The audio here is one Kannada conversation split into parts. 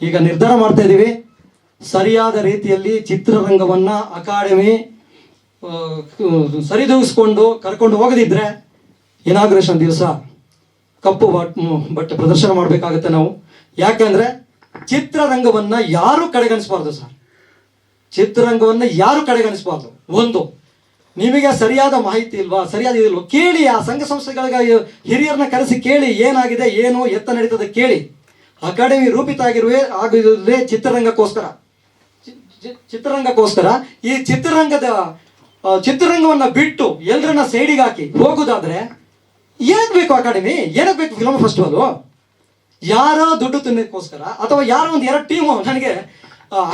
ಈಗ ನಿರ್ಧಾರ ಮಾಡ್ತಾ ಇದ್ದೀವಿ. ಸರಿಯಾದ ರೀತಿಯಲ್ಲಿ ಚಿತ್ರರಂಗವನ್ನು ಅಕಾಡೆಮಿ ಸರಿದೂಗಿಸ್ಕೊಂಡು ಕರ್ಕೊಂಡು ಹೋಗದಿದ್ರೆ ಇನಾಗ್ರೇಷನ್ ದಿವಸ ಕಪ್ಪು ಬಟ್ಟೆ ಪ್ರದರ್ಶನ ಮಾಡಬೇಕಾಗುತ್ತೆ ನಾವು. ಯಾಕೆಂದರೆ ಚಿತ್ರರಂಗವನ್ನು ಯಾರು ಕಡೆಗಣಿಸಬಾರ್ದು ಸರ್. ಚಿತ್ರರಂಗವನ್ನು ಯಾರು ಕಡೆಗಣಿಸಬಾರ್ದು. ಒಂದು, ನಿಮಗೆ ಸರಿಯಾದ ಮಾಹಿತಿ ಇಲ್ವಾ, ಸರಿಯಾದ ಇದಿಲ್ವ ಕೇಳಿ. ಆ ಸಂಘ ಸಂಸ್ಥೆಗಳಿಗೆ ಹಿರಿಯರನ್ನ ಕರೆಸಿ ಕೇಳಿ, ಏನಾಗಿದೆ, ಏನು ಎತ್ತ ನಡೀತದೆ ಕೇಳಿ. ಅಕಾಡೆಮಿ ರೂಪಿತ ಆಗಿರುವುದೇ ಚಿತ್ರರಂಗಕ್ಕೋಸ್ಕರ. ಈ ಚಿತ್ರರಂಗವನ್ನು ಬಿಟ್ಟು ಎಲ್ಲರನ್ನ ಸೈಡಿಗೆ ಹಾಕಿ ಹೋಗುದಾದ್ರೆ ಏನಕ್ಕೆ ಬೇಕು ಅಕಾಡೆಮಿ, ಏನಕ್ಕೆ ಬೇಕು ಫಿಲ್ಮ್ ಫೆಸ್ಟಿವಲು? ಯಾರೋ ದುಡ್ಡು ತಿನ್ನೋಕ್ಕೋಸ್ಕರ ಅಥವಾ ಯಾರೋ ಒಂದು ಎರಡು ಟೀಮು. ನನಗೆ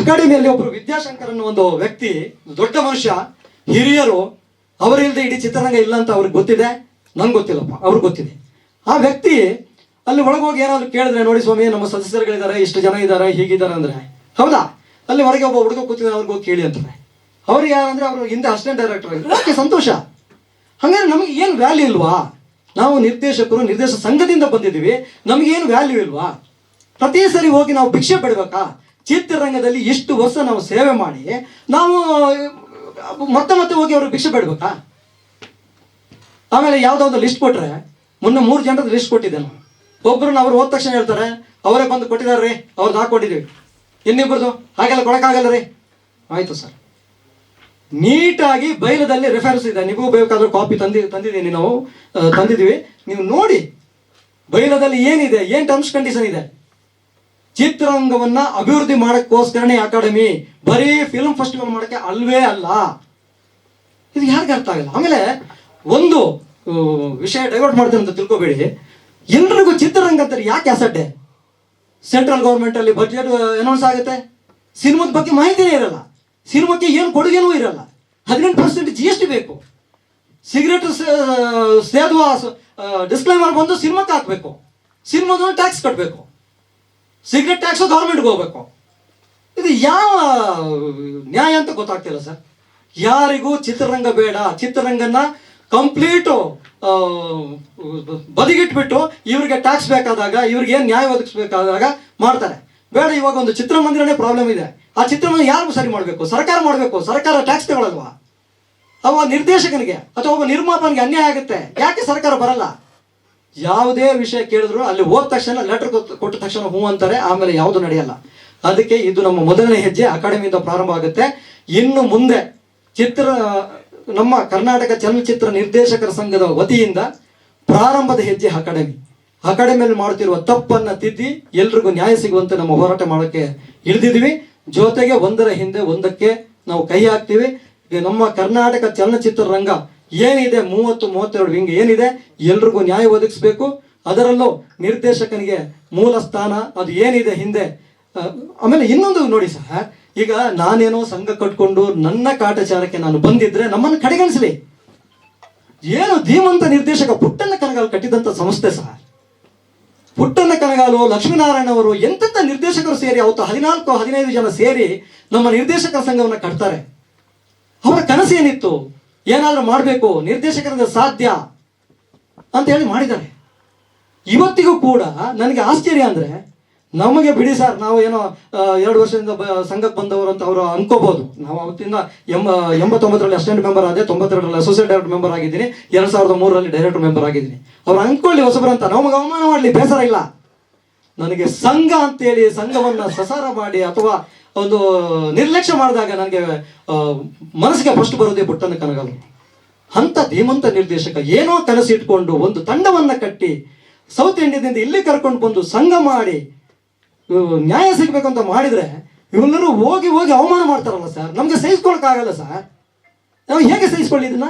ಅಕಾಡೆಮಿಯಲ್ಲಿ ಒಬ್ಬರು ವಿದ್ಯಾಶಂಕರ್ ಅನ್ನೋ ಒಂದು ವ್ಯಕ್ತಿ, ದೊಡ್ಡ ಮನುಷ್ಯ, ಹಿರಿಯರು, ಅವರಿಲ್ಲದೆ ಇಡೀ ಚಿತ್ರರಂಗ ಇಲ್ಲ ಅಂತ ಅವ್ರಿಗೆ ಗೊತ್ತಿದೆ, ನಂಗೆ ಗೊತ್ತಿಲ್ಲಪ್ಪ, ಅವ್ರಿಗೆ ಗೊತ್ತಿದೆ. ಆ ವ್ಯಕ್ತಿ ಅಲ್ಲಿ ಒಳಗೋಗಿ ಏನಾದ್ರು ಕೇಳಿದ್ರೆ, ನೋಡಿ ಸ್ವಾಮಿ ನಮ್ಮ ಸದಸ್ಯರುಗಳಿದ್ದಾರೆ, ಇಷ್ಟು ಜನ ಇದ್ದಾರೆ, ಹೀಗಿದ್ದಾರೆ ಅಂದರೆ, ಹೌದಾ, ಅಲ್ಲಿ ಹೊರಗೆ ಒಬ್ಬ ಹುಡುಗ ಕೂತಿದ್ದಾರೆ, ಅವ್ರಿಗೆ ಹೋಗಿ ಕೇಳಿ ಅಂತಾರೆ. ಅವ್ರಿಗೆ ಯಾರಂದ್ರೆ ಅವರು ಹಿಂದೆ ಅಸಿಸ್ಟೆಂಟ್ ಡೈರೆಕ್ಟರ್ ಆಗಿದ್ರು. ಓಕೆ, ಸಂತೋಷ. ಹಾಗಾದ್ರೆ ನಮಗೆ ಏನು ವ್ಯಾಲ್ಯೂ ಇಲ್ವಾ? ನಾವು ನಿರ್ದೇಶಕ ಸಂಘದಿಂದ ಬಂದಿದ್ದೀವಿ, ನಮಗೇನು ವ್ಯಾಲ್ಯೂ ಇಲ್ವಾ? ಪ್ರತಿ ಸರಿ ಹೋಗಿ ನಾವು ಭಿಕ್ಷೆ ಬಿಡಬೇಕಾ? ಚಿತ್ರರಂಗದಲ್ಲಿ ಇಷ್ಟು ವರ್ಷ ನಾವು ಸೇವೆ ಮಾಡಿ ನಾವು ಮತ್ತೆ ಹೋಗಿ ಅವ್ರಿಗೆ ಭಿಕ್ಷೆ ಬಿಡ್ಬೇಕಾ? ಆಮೇಲೆ ಯಾವುದೋ ಒಂದು ಲಿಸ್ಟ್ ಕೊಟ್ಟರೆ, ಮೊನ್ನೆ 3 ಜನರದ ಲಿಸ್ಟ್ ಕೊಟ್ಟಿದ್ದೆ ನಾನು. ಒಬ್ಬರನ್ನ ಅವ್ರು ಹೋದ ತಕ್ಷಣ ಹೇಳ್ತಾರೆ, ಅವರೇ ಬಂದು ಕೊಟ್ಟಿದ್ದಾರೆ ರೀ, ಅವ್ರದ್ದು ಹಾಕೊಟ್ಟಿದ್ದೀವಿ. ಇನ್ನಿಬ್ಬರದು ಹಾಗೆಲ್ಲ ಕೊಡೋಕ್ಕಾಗಲ್ಲ ರೀ. ಆಯಿತು ಸರ್, ನೀಟಾಗಿ ಬೈಲದಲ್ಲಿ ರೆಫರೆನ್ಸ್ ಇದೆ, ನಿಮಗೂ ಬೇಕಾದ್ರೂ ಕಾಪಿ ತಂದಿದ್ದೀನಿ, ನಾವು ತಂದಿದ್ದೀವಿ, ನೀವು ನೋಡಿ. ಬೈಲದಲ್ಲಿ ಏನಿದೆ, ಏನು ಟರ್ಮ್ಸ್ ಕಂಡೀಷನ್ ಇದೆ. ಚಿತ್ರರಂಗವನ್ನ ಅಭಿವೃದ್ಧಿ ಮಾಡೋಕ್ಕೋಸ್ಕರನೇ ಅಕಾಡೆಮಿ, ಬರೀ ಫಿಲ್ಮ್ ಫೆಸ್ಟಿವಲ್ ಮಾಡೋಕ್ಕೆ ಅಲ್ವೇ ಅಲ್ಲ. ಇದು ಯಾರಿಗೆ ಅರ್ಥ ಆಗಲ್ಲ. ಆಮೇಲೆ ಒಂದು ವಿಷಯ ಡೈವರ್ಟ್ ಮಾಡ್ತೇನೆ ಅಂತ ತಿಳ್ಕೊಬೇಡಿ. ಎಲ್ರಿಗೂ ಚಿತ್ರರಂಗ ಅಂತಾರೆ ಯಾಕೆ ಅಸಡ್ಡೆ? ಸೆಂಟ್ರಲ್ ಗೌರ್ಮೆಂಟ್ ಅಲ್ಲಿ ಬಜೆಟ್ ಅನೌನ್ಸ್ ಆಗುತ್ತೆ, ಸಿನಿಮಾದ ಬಗ್ಗೆ ಮಾಹಿತಿನೇ ಇರಲ್ಲ, ಸಿನಿಮಾಕ್ಕೆ ಏನು ಕೊಡುಗೆನೂ ಇರಲ್ಲ. 18% GST ಬೇಕು. ಸಿಗರೇಟ್ ಸೇದುವ ಡಿಸ್ಕ್ಲೈಮರ್ ಬಂದು ಸಿನಿಮಾಕ್ಕೆ ಹಾಕಬೇಕು, ಸಿನಿಮಾದ ಟ್ಯಾಕ್ಸ್ ಕಟ್ಟಬೇಕು, ಸಿಗರೇಟ್ ಟ್ಯಾಕ್ಸ್ ಗೌರ್ಮೆಂಟ್ಗೆ ಹೋಗ್ಬೇಕು. ಇದು ಯಾವ ನ್ಯಾಯ ಅಂತ ಗೊತ್ತಾಗ್ತಿಲ್ಲ ಸರ್. ಯಾರಿಗೂ ಚಿತ್ರರಂಗ ಬೇಡ, ಚಿತ್ರರಂಗನ ಕಂಪ್ಲೀಟು ಬದಿಗಿಟ್ಬಿಟ್ಟು ಇವ್ರಿಗೆ ಟ್ಯಾಕ್ಸ್ ಬೇಕಾದಾಗ, ಇವ್ರಿಗೆ ಏನು ನ್ಯಾಯ ಒದಗಿಸ್ಬೇಕಾದಾಗ ಮಾಡ್ತಾರೆ. ಬೇಡ, ಇವಾಗ ಒಂದು ಚಿತ್ರಮಂದಿರನೇ ಪ್ರಾಬ್ಲಮ್ ಇದೆ. ಆ ಚಿತ್ರಮಂದಿರ ಯಾರು ಸರಿ ಮಾಡಬೇಕು? ಸರ್ಕಾರ ಮಾಡಬೇಕು. ಸರ್ಕಾರ ಟ್ಯಾಕ್ಸ್ ತಗೊಳ್ಳಲ್ವಾ? ಅವ ನಿರ್ದೇಶಕನಿಗೆ ಅಥವಾ ಒಬ್ಬ ನಿರ್ಮಾಪನಿಗೆ ಅನ್ಯಾಯ ಆಗುತ್ತೆ. ಯಾಕೆ ಸರ್ಕಾರ ಬರಲ್ಲ? ಯಾವುದೇ ವಿಷಯ ಕೇಳಿದ್ರು ಅಲ್ಲಿ ಹೋದ ತಕ್ಷಣ ಲೆಟರ್ ಕೊಟ್ಟ ತಕ್ಷಣ ಹೂ ಅಂತಾರೆ, ಆಮೇಲೆ ಯಾವುದು ನಡೆಯಲ್ಲ. ಅದಕ್ಕೆ ಇದು ನಮ್ಮ ಮೊದಲನೇ ಹೆಜ್ಜೆ ಅಕಾಡೆಮಿಯಿಂದ ಪ್ರಾರಂಭ ಆಗುತ್ತೆ. ಇನ್ನು ಮುಂದೆ ನಮ್ಮ ಕರ್ನಾಟಕ ಚಲನಚಿತ್ರ ನಿರ್ದೇಶಕರ ಸಂಘದ ವತಿಯಿಂದ ಪ್ರಾರಂಭದ ಹೆಜ್ಜೆ ಅಕಾಡೆಮಿಯಲ್ಲಿ ಮಾಡುತ್ತಿರುವ ತಪ್ಪನ್ನು ತಿದ್ದಿ ಎಲ್ರಿಗೂ ನ್ಯಾಯ ಸಿಗುವಂತೆ ನಮ್ಮ ಹೋರಾಟ ಮಾಡೋಕ್ಕೆ ಇಳಿದಿದ್ದೀವಿ. ಜೊತೆಗೆ ಒಂದರ ಹಿಂದೆ ಒಂದಕ್ಕೆ ನಾವು ಕೈ ಹಾಕ್ತೀವಿ. ನಮ್ಮ ಕರ್ನಾಟಕ ಚಲನಚಿತ್ರ ರಂಗ ಏನಿದೆ, 30-32 ವಿಂಗ್ ಏನಿದೆ, ಎಲ್ರಿಗೂ ನ್ಯಾಯ ಒದಗಿಸ್ಬೇಕು. ಅದರಲ್ಲೂ ನಿರ್ದೇಶಕನಿಗೆ ಮೂಲ ಸ್ಥಾನ ಅದು ಏನಿದೆ ಹಿಂದೆ. ಆಮೇಲೆ ಇನ್ನೊಂದು ನೋಡಿ ಸರ್, ಈಗ ನಾನೇನೋ ಸಂಘ ಕಟ್ಕೊಂಡು ನನ್ನ ಕಾಟಾಚಾರಕ್ಕೆ ನಾನು ಬಂದಿದ್ರೆ ನಮ್ಮನ್ನು ಕಡೆಗಣಿಸಲಿ. ಏನು ಧೀಮಂತ ನಿರ್ದೇಶಕ ಪುಟ್ಟಣ್ಣ ಕನಗಾಲು ಕಟ್ಟಿದಂಥ ಸಂಸ್ಥೆ ಸರ್. ಪುಟ್ಟಣ್ಣ ಕನಗಾಲು, ಲಕ್ಷ್ಮೀನಾರಾಯಣ ಅವರು, ಎಂತೆಂಥ ನಿರ್ದೇಶಕರು ಸೇರಿ ಅವತ್ತು 14-15 ಜನ ಸೇರಿ ನಮ್ಮ ನಿರ್ದೇಶಕರ ಸಂಘವನ್ನು ಕಟ್ತಾರೆ. ಅವರ ಕನಸು ಏನಿತ್ತು? ಏನಾದರೂ ಮಾಡಬೇಕು, ನಿರ್ದೇಶಕರಿಂದ ಸಾಧ್ಯ ಅಂತ ಹೇಳಿ ಮಾಡಿದ್ದಾರೆ. ಇವತ್ತಿಗೂ ಕೂಡ ನನಗೆ ಆಶ್ಚರ್ಯ ಅಂದರೆ, ನಮಗೆ ಬಿಡಿ ಸರ್, ನಾವು ಏನೋ 2 ವರ್ಷದಿಂದ ಸಂಘಕ್ಕೆ ಬಂದವರು ಅಂತ ಅವರು ಅನ್ಕೋಬಹುದು. ನಾವು ಅವತ್ತಿಂದ 89ರಲ್ಲಿ ಅಸಿಸ್ಟೆಂಟ್ ಮೆಂಬರ್ ಆದೆ, 92ರಲ್ಲಿ ಅಸೋಸಿಯೇಟ್ ಡೈರೆಕ್ಟರ್ ಮೆಂಬರ್ ಆಗಿದ್ದೀನಿ, 2003ರಲ್ಲಿ ಡೈರೆಕ್ಟರ್ ಮೆಂಬರ್ ಆಗಿದ್ದೀನಿ. ಅವ್ರು ಅನ್ಕೊಳ್ಳಿ ಹೊಸಬರು ಅಂತ, ನಮಗೆ ಅವಮಾನ ಮಾಡಲಿ, ಬೇಸರ ಇಲ್ಲ. ನನಗೆ ಸಂಘ ಅಂತೇಳಿ ಸಂಘವನ್ನು ಸಸಾರ ಮಾಡಿ ಅಥವಾ ಒಂದು ನಿರ್ಲಕ್ಷ್ಯ ಮಾಡಿದಾಗ ನನಗೆ ಮನಸ್ಸಿಗೆ ಫಸ್ಟ್ ಬರೋದೇ ಪುಟ್ಟಣ್ಣ ಕನಗಾಲು. ಅಂಥ ಧೀಮಂತ ನಿರ್ದೇಶಕ ಏನೋ ಕನಸಿಟ್ಕೊಂಡು ಒಂದು ತಂಡವನ್ನು ಕಟ್ಟಿ ಸೌತ್ ಇಂಡಿಯಾದಿಂದ ಇಲ್ಲಿ ಕರ್ಕೊಂಡು ಬಂದು ಸಂಘ ಮಾಡಿ ನ್ಯಾಯ ಸಿಗಬೇಕಂತ ಮಾಡಿದರೆ ಇವರೆಲ್ಲರೂ ಹೋಗಿ ಅವಮಾನ ಮಾಡ್ತಾರಲ್ಲ ಸರ್. ನಮಗೆ ಸಹಿಸ್ಕೊಳಕ್ಕಾಗಲ್ಲ ಸರ್. ನಾವು ಹೇಗೆ ಸಹಿಸ್ಕೊಳ್ಳಿ ಇದನ್ನ?